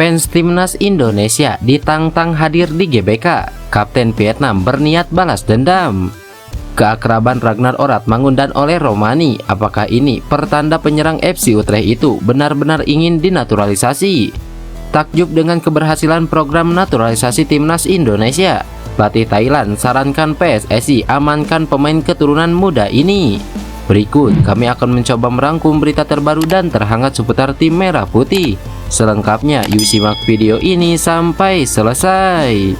Fans timnas Indonesia ditantang hadir di GBK. Kapten Vietnam berniat balas dendam. Keakraban Ragnar Oratmangun dan Ole Romani, apakah ini pertanda penyerang FC Utrecht itu benar-benar ingin dinaturalisasi? Takjub dengan keberhasilan program naturalisasi timnas Indonesia, pelatih Thailand sarankan PSSI amankan pemain keturunan muda ini. Berikut kami akan mencoba merangkum berita terbaru dan terhangat seputar tim merah putih. Selengkapnya yuk simak video ini sampai selesai.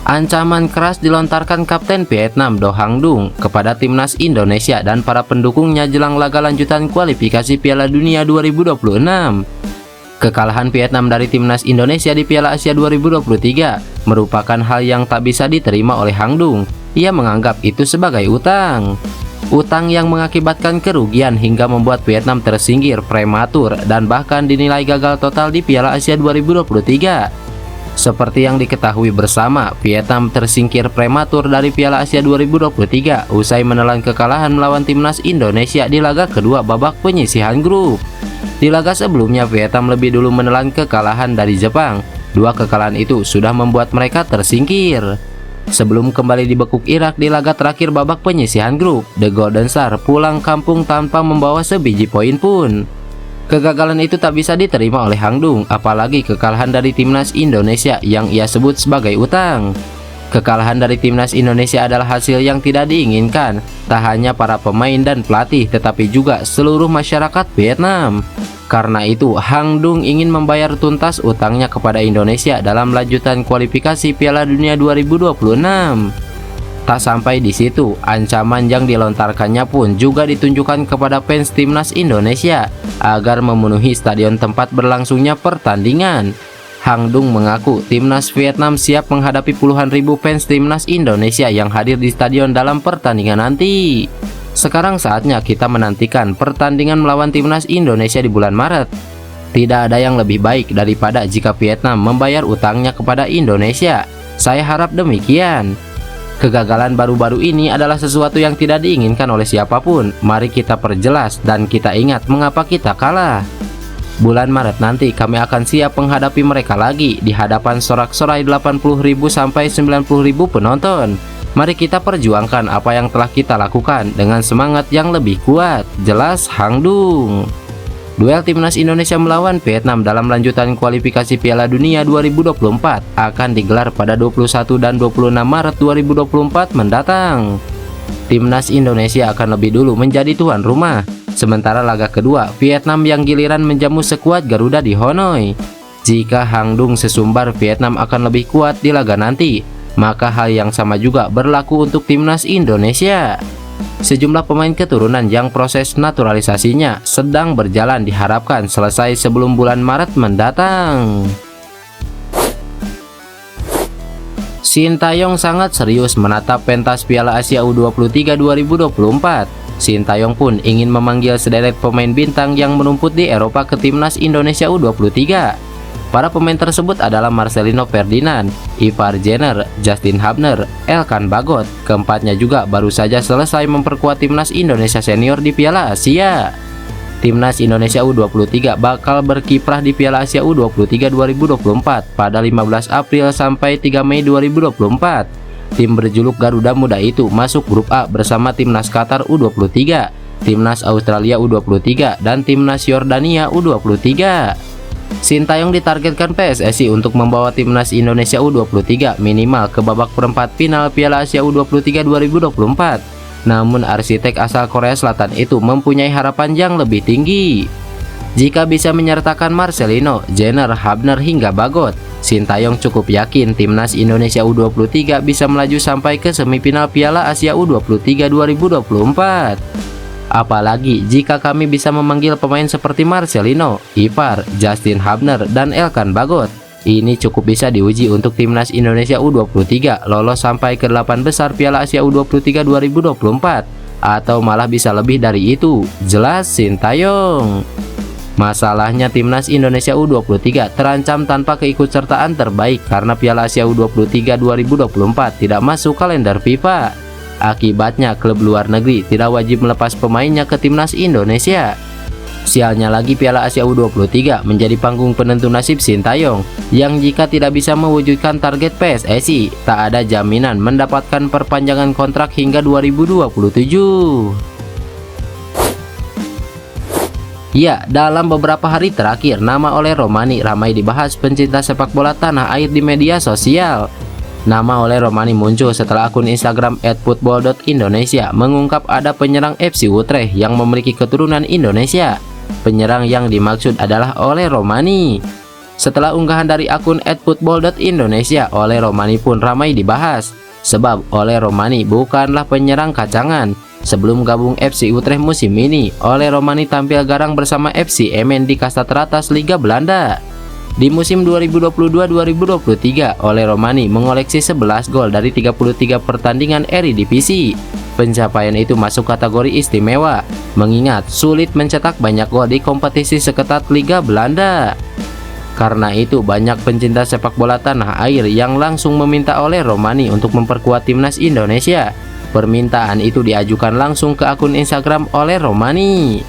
Ancaman keras dilontarkan Kapten Vietnam Do Hang Dung kepada timnas Indonesia dan para pendukungnya jelang laga lanjutan kualifikasi Piala Dunia 2026. Kekalahan Vietnam dari timnas Indonesia di Piala Asia 2023 merupakan hal yang tak bisa diterima oleh Hang Dung. Ia menganggap itu sebagai utang. Utang yang mengakibatkan kerugian hingga membuat Vietnam tersingkir prematur dan bahkan dinilai gagal total di Piala Asia 2023. Seperti yang diketahui bersama, Vietnam tersingkir prematur dari Piala Asia 2023 usai menelan kekalahan melawan timnas Indonesia di laga kedua babak penyisihan grup. Di laga sebelumnya, Vietnam lebih dulu menelan kekalahan dari Jepang. Dua kekalahan itu sudah membuat mereka tersingkir. Sebelum kembali dibekuk Irak di laga terakhir babak penyisihan grup, The Golden Star pulang kampung tanpa membawa sebiji poin pun. Kegagalan itu tak bisa diterima oleh Hang Dung, apalagi kekalahan dari timnas Indonesia yang ia sebut sebagai utang. Kekalahan dari timnas Indonesia adalah hasil yang tidak diinginkan, tak hanya para pemain dan pelatih, tetapi juga seluruh masyarakat Vietnam. Karena itu, Hang Dung ingin membayar tuntas utangnya kepada Indonesia dalam lanjutan kualifikasi Piala Dunia 2026. Tak sampai di situ, ancaman yang dilontarkannya pun juga ditunjukkan kepada fans timnas Indonesia agar memenuhi stadion tempat berlangsungnya pertandingan. Hang Dung mengaku timnas Vietnam siap menghadapi puluhan ribu fans timnas Indonesia yang hadir di stadion dalam pertandingan nanti. Sekarang saatnya kita menantikan pertandingan melawan timnas Indonesia di bulan Maret. Tidak ada yang lebih baik daripada jika Vietnam membayar utangnya kepada Indonesia. Saya harap demikian. Kegagalan baru-baru ini adalah sesuatu yang tidak diinginkan oleh siapapun. Mari kita perjelas dan kita ingat mengapa kita kalah. Bulan Maret nanti kami akan siap menghadapi mereka lagi di hadapan sorak-sorai 80.000 sampai 90.000 penonton. Mari kita perjuangkan apa yang telah kita lakukan dengan semangat yang lebih kuat. Jelas Hang Dung. Duel timnas Indonesia melawan Vietnam dalam lanjutan kualifikasi Piala Dunia 2024 akan digelar pada 21 dan 26 Maret 2024 mendatang. Timnas Indonesia akan lebih dulu menjadi tuan rumah, sementara laga kedua Vietnam yang giliran menjamu sekuat Garuda di Hanoi. Jika Hang Dung sesumbar Vietnam akan lebih kuat di laga nanti, maka hal yang sama juga berlaku untuk timnas Indonesia. Sejumlah pemain keturunan yang proses naturalisasinya sedang berjalan diharapkan selesai sebelum bulan Maret mendatang. Sintayong sangat serius menatap pentas Piala Asia U23 2024. Sintayong pun ingin memanggil sederet pemain bintang yang merumput di Eropa ke timnas Indonesia U23. Para pemain tersebut adalah Marcelino Ferdinand, Ivar Jenner, Justin Hubner, Elkan Bagot. Keempatnya juga baru saja selesai memperkuat timnas Indonesia senior di Piala Asia. Timnas Indonesia U23 bakal berkiprah di Piala Asia U23 2024 pada 15 April sampai 3 Mei 2024. Tim berjuluk Garuda Muda itu masuk grup A bersama timnas Qatar U23, timnas Australia U23, dan timnas Yordania U23. Sintayong ditargetkan PSSI untuk membawa timnas Indonesia U23 minimal ke babak perempat final Piala Asia U23 2024. Namun arsitek asal Korea Selatan itu mempunyai harapan yang lebih tinggi. Jika bisa menyertakan Marcelino, Jenner, Hubner hingga Bagot, Sintayong cukup yakin timnas Indonesia U23 bisa melaju sampai ke semifinal Piala Asia U23 2024. Apalagi jika kami bisa memanggil pemain seperti Marcelino, Ivar, Justin Hubner, dan Elkan Bagot. Ini cukup bisa diuji untuk timnas Indonesia U23 lolos sampai ke 8 besar Piala Asia U23 2024, atau malah bisa lebih dari itu. Jelas Sintayong. Masalahnya timnas Indonesia U23 terancam tanpa keikutsertaan terbaik karena Piala Asia U23 2024 tidak masuk kalender FIFA. Akibatnya klub luar negeri tidak wajib melepas pemainnya ke timnas Indonesia. Sialnya lagi Piala Asia U23 menjadi panggung penentu nasib Sintayong yang jika tidak bisa mewujudkan target PSSI, tak ada jaminan mendapatkan perpanjangan kontrak hingga 2027. Ya, dalam beberapa hari terakhir, nama Ole Romani ramai dibahas pencinta sepak bola tanah air di media sosial. Nama Ole Romani muncul setelah akun Instagram @football.indonesia mengungkap ada penyerang FC Utrecht yang memiliki keturunan Indonesia. Penyerang yang dimaksud adalah Ole Romani. Setelah unggahan dari akun @football.indonesia, Ole Romani pun ramai dibahas. Sebab Ole Romani bukanlah penyerang kacangan. Sebelum gabung FC Utrecht musim ini, Ole Romani tampil garang bersama FC Emmen di kasta teratas Liga Belanda. Di musim 2022-2023, Ole Romani mengoleksi 11 gol dari 33 pertandingan Eredivisie. Pencapaian itu masuk kategori istimewa, mengingat sulit mencetak banyak gol di kompetisi seketat Liga Belanda. Karena itu, banyak pencinta sepak bola tanah air yang langsung meminta Ole Romani untuk memperkuat timnas Indonesia. Permintaan itu diajukan langsung ke akun Instagram Ole Romani.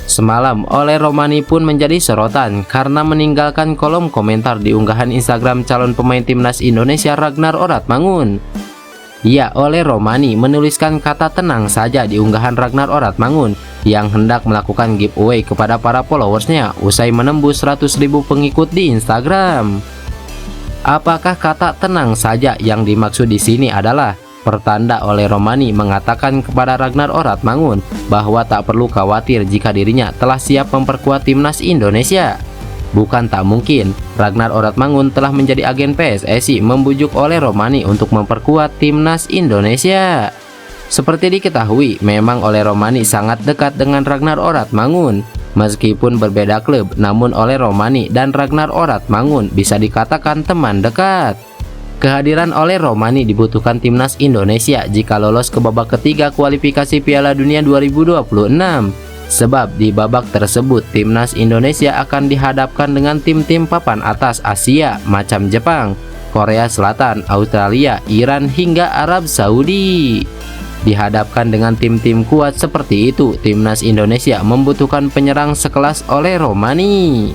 Semalam, Ole Romani pun menjadi sorotan karena meninggalkan kolom komentar di unggahan Instagram calon pemain timnas Indonesia Ragnar Oratmangun. Ya, Ole Romani menuliskan kata tenang saja di unggahan Ragnar Oratmangun yang hendak melakukan giveaway kepada para followersnya usai menembus 100.000 pengikut di Instagram. Apakah kata tenang saja yang dimaksud di sini adalah pertanda Ole Romani mengatakan kepada Ragnar Oratmangun bahwa tak perlu khawatir jika dirinya telah siap memperkuat timnas Indonesia? Bukan tak mungkin, Ragnar Oratmangun telah menjadi agen PSSI membujuk Ole Romani untuk memperkuat timnas Indonesia. Seperti diketahui, memang Ole Romani sangat dekat dengan Ragnar Oratmangun. Meskipun berbeda klub, namun Ole Romani dan Ragnar Oratmangun bisa dikatakan teman dekat. Kehadiran Ole Romani dibutuhkan timnas Indonesia jika lolos ke babak ketiga kualifikasi Piala Dunia 2026. Sebab di babak tersebut timnas Indonesia akan dihadapkan dengan tim-tim papan atas Asia macam Jepang, Korea Selatan, Australia, Iran hingga Arab Saudi. Dihadapkan dengan tim-tim kuat seperti itu, timnas Indonesia membutuhkan penyerang sekelas Ole Romani.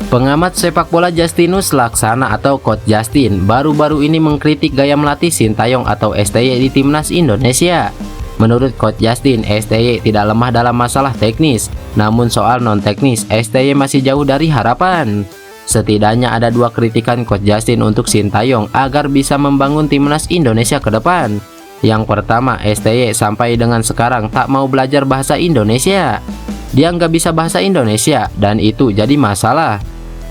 Pengamat sepak bola Justinus Laksana atau Coach Justin baru-baru ini mengkritik gaya melatih Sintayong atau STY di timnas Indonesia. Menurut Coach Justin, STY tidak lemah dalam masalah teknis, namun soal non-teknis, STY masih jauh dari harapan. Setidaknya ada dua kritikan Coach Justin untuk Sintayong agar bisa membangun timnas Indonesia ke depan. Yang pertama, STY sampai dengan sekarang tak mau belajar bahasa Indonesia. Dia nggak bisa bahasa Indonesia, dan itu jadi masalah.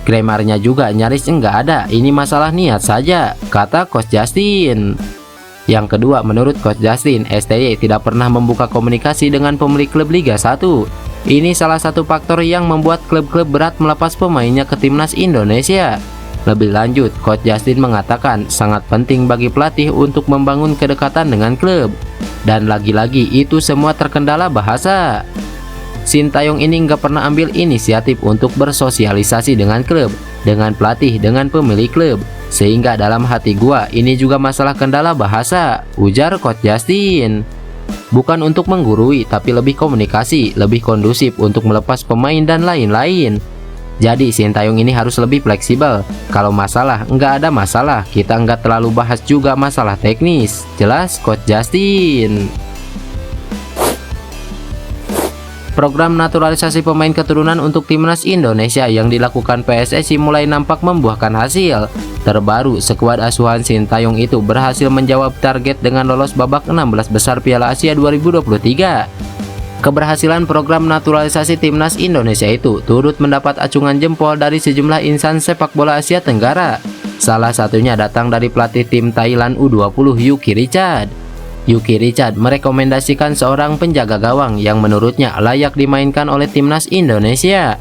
Grammarnya juga nyaris nggak ada, ini masalah niat saja, kata Coach Justin. Yang kedua, menurut Coach Justin, STY tidak pernah membuka komunikasi dengan pemilik klub Liga 1. Ini salah satu faktor yang membuat klub-klub berat melepas pemainnya ke timnas Indonesia. Lebih lanjut, Coach Justin mengatakan sangat penting bagi pelatih untuk membangun kedekatan dengan klub. Dan lagi-lagi itu semua terkendala bahasa. Sintayong ini nggak pernah ambil inisiatif untuk bersosialisasi dengan klub, dengan pelatih, dengan pemilik klub. Sehingga dalam hati gua ini juga masalah kendala bahasa, ujar Coach Justin. Bukan untuk menggurui, tapi lebih komunikasi, lebih kondusif untuk melepas pemain dan lain-lain. Jadi Sintayong ini harus lebih fleksibel. Kalau masalah, nggak ada masalah, kita nggak terlalu bahas juga masalah teknis, jelas Coach Justin. Program naturalisasi pemain keturunan untuk timnas Indonesia yang dilakukan PSSI mulai nampak membuahkan hasil. Terbaru, skuad asuhan Sintayong itu berhasil menjawab target dengan lolos babak 16 besar Piala Asia 2023. Keberhasilan program naturalisasi timnas Indonesia itu turut mendapat acungan jempol dari sejumlah insan sepak bola Asia Tenggara. Salah satunya datang dari pelatih tim Thailand U20 Yuki Richard. Yuki Richard merekomendasikan seorang penjaga gawang yang menurutnya layak dimainkan oleh timnas Indonesia.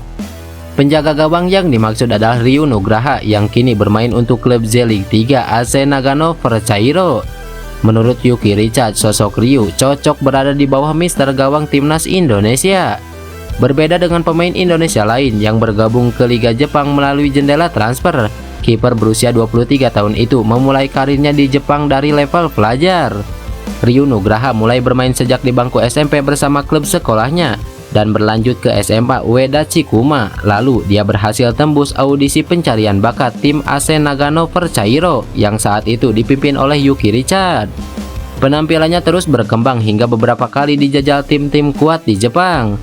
Penjaga gawang yang dimaksud adalah Ryu Nugraha yang kini bermain untuk klub Z League 3 AC Nagano Perchairo. Menurut Yuki Richard, sosok Ryu cocok berada di bawah Mister Gawang Timnas Indonesia. Berbeda dengan pemain Indonesia lain yang bergabung ke Liga Jepang melalui jendela transfer, kiper berusia 23 tahun itu memulai karirnya di Jepang dari level pelajar. Ryu Nugraha mulai bermain sejak di bangku SMP bersama klub sekolahnya dan berlanjut ke SMA Ueda Chikuma. Lalu dia berhasil tembus audisi pencarian bakat tim AC Nagano Perchairo yang saat itu dipimpin oleh Yuki Richard. Penampilannya terus berkembang hingga beberapa kali dijajal tim-tim kuat di Jepang.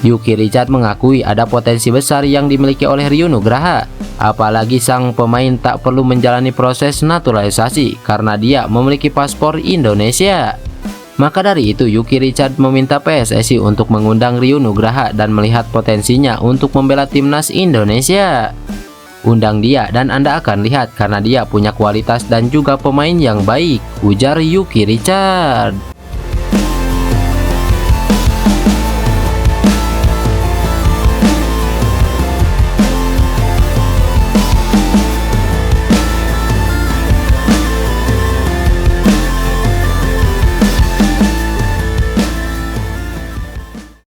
Yuki Richard mengakui ada potensi besar yang dimiliki oleh Ryu Nugraha, apalagi sang pemain tak perlu menjalani proses naturalisasi karena dia memiliki paspor Indonesia. Maka dari itu Yuki Richard meminta PSSI untuk mengundang Ryu Nugraha dan melihat potensinya untuk membela timnas Indonesia. Undang dia dan Anda akan lihat karena dia punya kualitas dan juga pemain yang baik, ujar Yuki Richard.